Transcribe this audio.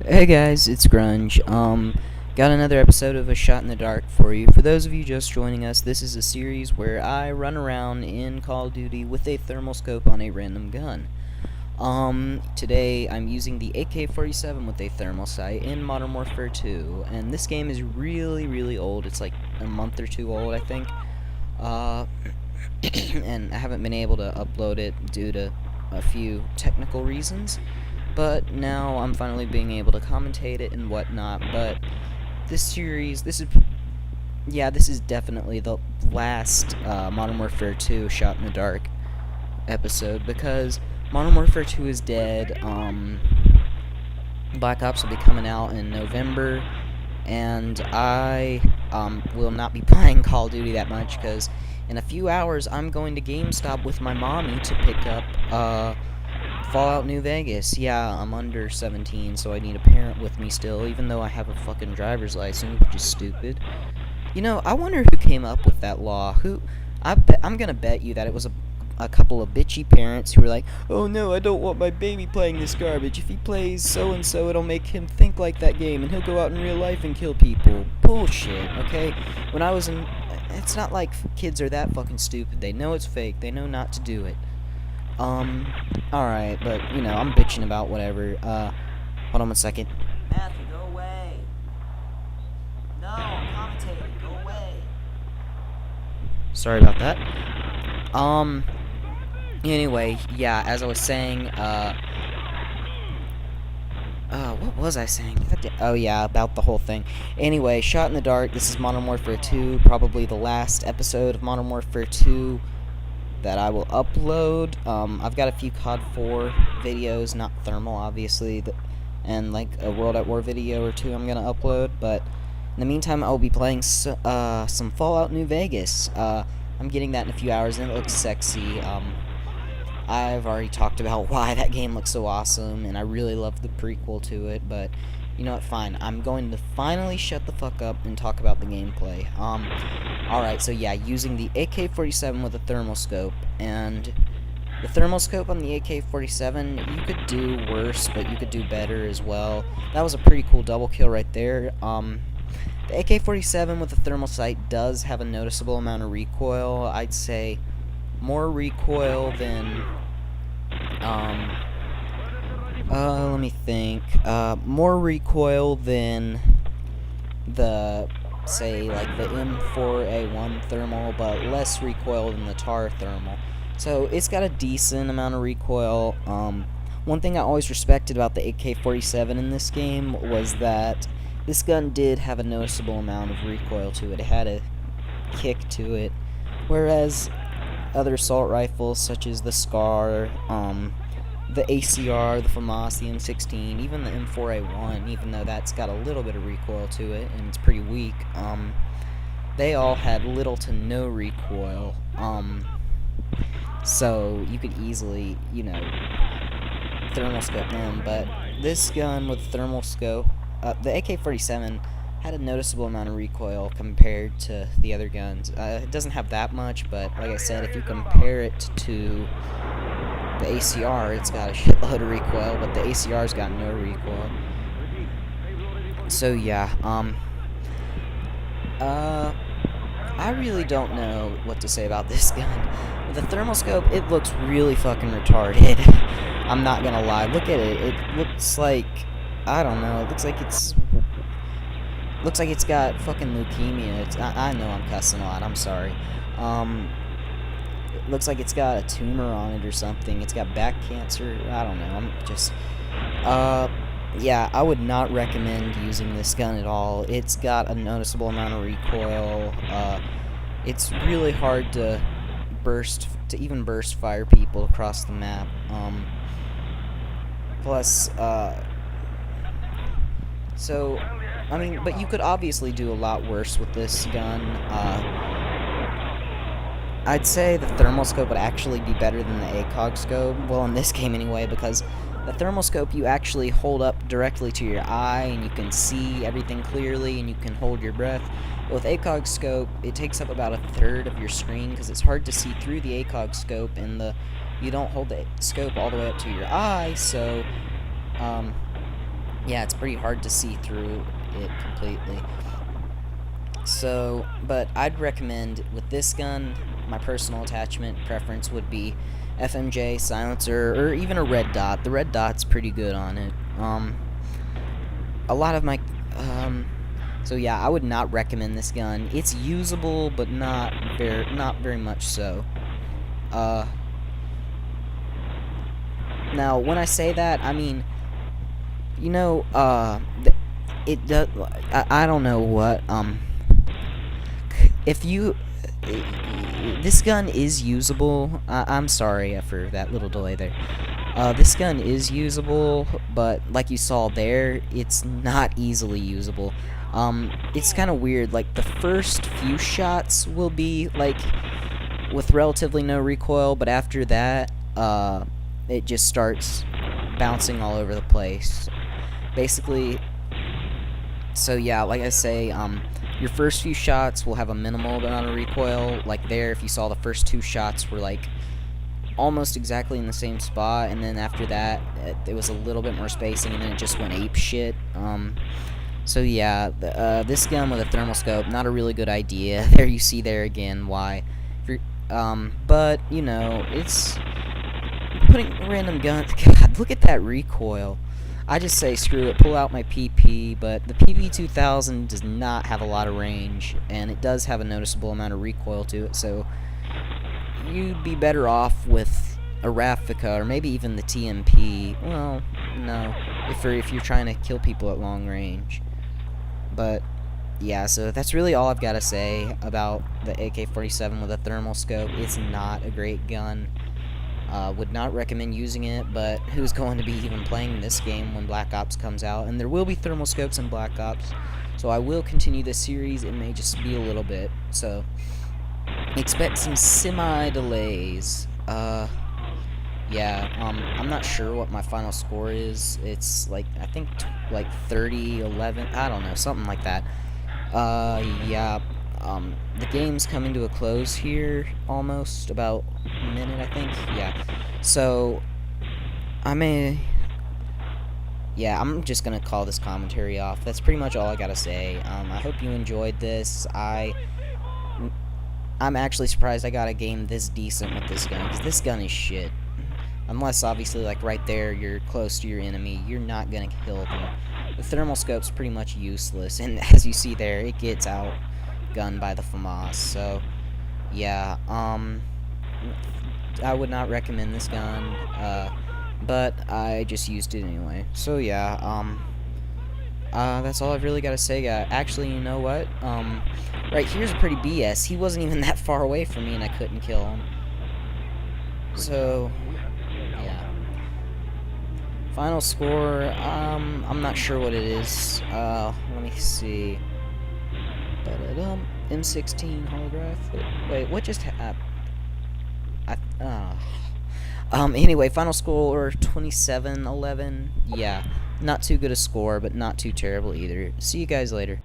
Hey guys, it's Grunge. Got another episode of A Shot in the Dark for you. For those of you just joining us, this is a series where I run around in Call of Duty with a thermal scope on a random gun. Today I'm using the AK-47 with a thermal sight in Modern Warfare 2, and this game is really old. It's like a month or two old, I think. And I haven't been able to upload it due to a few technical reasons. But now I'm finally being able to commentate it and whatnot. But this series, this is definitely the last Modern Warfare 2 Shot in the Dark episode, because Modern Warfare 2 is dead. Black Ops will be coming out in November, and I will not be playing Call of Duty that much, because in a few hours I'm going to GameStop with my mommy to pick up Fallout New Vegas. Yeah, I'm under 17, so I need a parent with me still, even though I have a fucking driver's license, which is stupid. You know, I wonder who came up with that law. I'm gonna bet you that it was a couple of bitchy parents who were like, oh no, I don't want my baby playing this garbage. If he plays so-and-so, it'll make him think like that game, and he'll go out in real life and kill people. Bullshit, okay? When I was in... It's not like kids are that fucking stupid. They know it's fake. They know not to do it. Alright, but, you know, I'm bitching about whatever. Hold on one second. Matthew, go away. No, I'm commentating. Go away. Sorry about that. Anyway, yeah, as I was saying, what was I saying? Oh, yeah, about the whole thing. Anyway, Shot in the Dark, this is Modern Warfare 2, probably the last episode of Modern Warfare 2 that I will upload. I've got a few COD 4 videos, not thermal, obviously, and like a World at War video or two I'm gonna upload, but in the meantime, I'll be playing some Fallout New Vegas. I'm getting that in a few hours, and it looks sexy. I've already talked about why that game looks so awesome, and I really love the prequel to it, but you know what, fine. I'm going to finally shut the fuck up and talk about the gameplay. Alright, so yeah, using the AK-47 with a thermal scope, and the thermal scope on the AK-47, you could do worse, but you could do better as well. That was a pretty cool double kill right there. The AK-47 with the thermal sight does have a noticeable amount of recoil. I'd say more recoil than, let me think, more recoil than the, say, like the M4A1 thermal, but less recoil than the TAR thermal. So it's got a decent amount of recoil. One thing I always respected about the AK-47 in this game was that this gun did have a noticeable amount of recoil to it. It had a kick to it, whereas other assault rifles such as the SCAR, the ACR, the FAMAS, the M16, even the M4A1, even though that's got a little bit of recoil to it and it's pretty weak, they all had little to no recoil, so you could easily, you know, thermal scope them. But this gun with thermal scope, the AK-47 had a noticeable amount of recoil compared to the other guns. It doesn't have that much, but like I said, if you compare it to the ACR, it's got a shitload of recoil, but the ACR's got no recoil. So yeah, I really don't know what to say about this gun. With the thermal scope, it looks really fucking retarded. I'm not gonna lie. Look at it. It looks like, I don't know, it looks like it's got fucking leukemia. I know I'm cussing a lot, I'm sorry. It looks like it's got a tumor on it or something. It's got back cancer. I don't know. I'm just... yeah, I would not recommend using this gun at all. It's got a noticeable amount of recoil. It's really hard to even burst fire people across the map. Plus, so, I mean, but you could obviously do a lot worse with this gun. I'd say the thermal scope would actually be better than the ACOG scope, well, in this game anyway, because the thermal scope you actually hold up directly to your eye, and you can see everything clearly, and you can hold your breath. But with ACOG scope, it takes up about a third of your screen, because it's hard to see through the ACOG scope, and you don't hold the scope all the way up to your eye, so yeah, it's pretty hard to see through it completely. So, but I'd recommend with this gun, my personal attachment preference would be FMJ, silencer, or even a red dot. The red dot's pretty good on it. A lot of my, so yeah, I would not recommend this gun. It's usable, but not very much so. Now when I say that, I mean, you know, it does. I don't know what. If you, this gun is usable. I'm sorry for that little delay there. This gun is usable, but like you saw there, it's not easily usable. It's kind of weird. Like the first few shots will be like with relatively no recoil, but after that, it just starts bouncing all over the place. Basically, so yeah, like I say, your first few shots will have a minimal amount of recoil. Like there, if you saw the first 2 shots were like almost exactly in the same spot, and then after that, it was a little bit more spacing, and then it just went ape shit. So yeah, this gun with a thermal scope, not a really good idea. There you see there again why. But you know, it's putting random guns. God, look at that recoil. I just say screw it, pull out my PP, but the PP-2000 does not have a lot of range, and it does have a noticeable amount of recoil to it, so you'd be better off with a Raffica, or maybe even the TMP. Well, no, if you're trying to kill people at long range. But yeah, so that's really all I've got to say about the AK-47 with a thermal scope. It's not a great gun. Would not recommend using it, but who's going to be even playing this game when Black Ops comes out? And there will be thermal scopes in Black Ops, so I will continue this series. It may just be a little bit, so expect some semi-delays. Yeah, I'm not sure what my final score is. It's like, I think, like 30-11, I don't know, something like that. Yeah, the game's coming to a close here, almost, about a minute, I think, yeah. So, I'm just gonna call this commentary off. That's pretty much all I gotta say. I hope you enjoyed this. I'm actually surprised I got a game this decent with this gun, because this gun is shit. Unless, obviously, like, right there, you're close to your enemy, you're not gonna kill them. The thermal scope's pretty much useless, and as you see there, it gets outgunned by the FAMAS, so, yeah, I would not recommend this gun, but I just used it anyway. So, yeah, that's all I've really got to say, guys. Actually, you know what? Right here's a pretty BS. He wasn't even that far away from me, and I couldn't kill him. So, yeah. Final score, I'm not sure what it is. Let me see. M16 holograph. Wait, what just happened? Anyway, final score 27-11. Yeah, not too good a score, but not too terrible either. See you guys later.